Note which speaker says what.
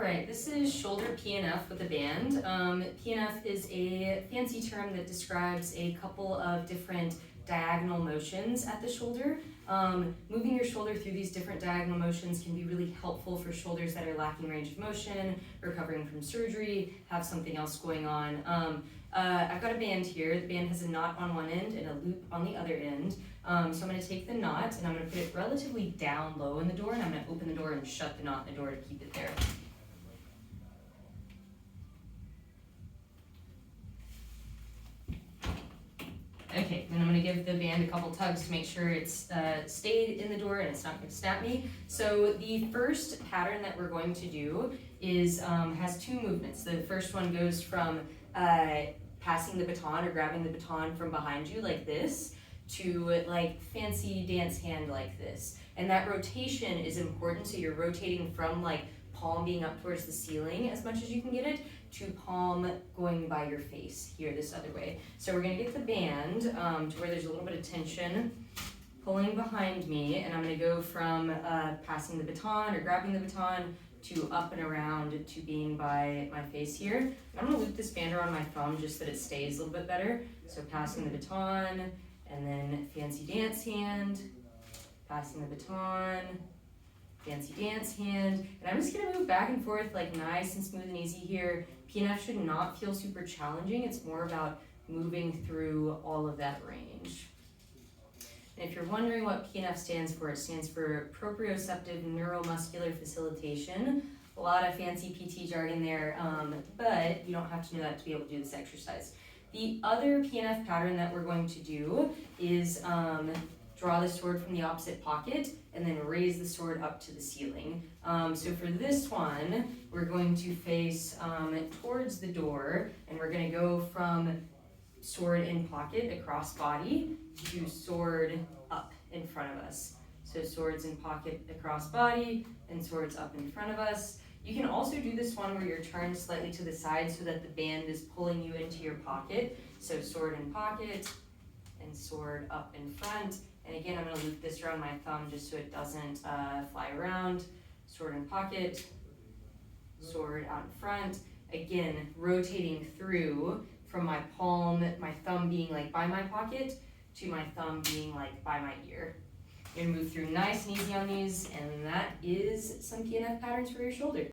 Speaker 1: Alright, this is shoulder PNF with a band. PNF is a fancy term that describes a couple of different diagonal motions at the shoulder. Moving your shoulder through these different diagonal motions can be really helpful for shoulders that are lacking range of motion, recovering from surgery, have something else going on. I've got a band here. The band has a knot on one end and a loop on the other end. So I'm going to take the knot and I'm going to put it relatively down low in the door, and I'm going to open the door and shut the knot in the door to keep it there. Okay, then I'm going to give the band a couple tugs to make sure it's stayed in the door and it's not going to snap me. So the first pattern that we're going to do is has two movements. The first one goes from passing the baton or grabbing the baton from behind you like this to like fancy dance hand like this. And that rotation is important, so you're rotating from like palm being up towards the ceiling as much as you can get it to palm going by your face here this other way. So we're going to get the band to where there's a little bit of tension pulling behind me, and I'm going to go from passing the baton or grabbing the baton to up and around to being by my face here. I'm going to loop this band around my thumb just so that it stays a little bit better. So passing the baton, and then fancy dance hand, passing the baton, fancy dance hand, and I'm just going to move back and forth like nice and smooth and easy here. PNF should not feel super challenging. It's more about moving through all of that range. And if you're wondering what PNF stands for, it stands for proprioceptive neuromuscular facilitation. A lot of fancy PT jargon there, but you don't have to know that to be able to do this exercise. The other PNF pattern that we're going to do is draw the sword from the opposite pocket and then raise the sword up to the ceiling. So for this one, we're going to face towards the door, and we're going to go from sword in pocket across body to sword up in front of us. So swords in pocket across body and swords up in front of us. You can also do this one where you're turned slightly to the side so that the band is pulling you into your pocket. So sword in pocket and sword up in front. And again, I'm going to loop this around my thumb just so it doesn't fly around. Sword in pocket, sword out in front. Again, rotating through from my palm, my thumb being like by my pocket, to my thumb being like by my ear. You're going to move through nice and easy on these, and that is some PNF patterns for your shoulder.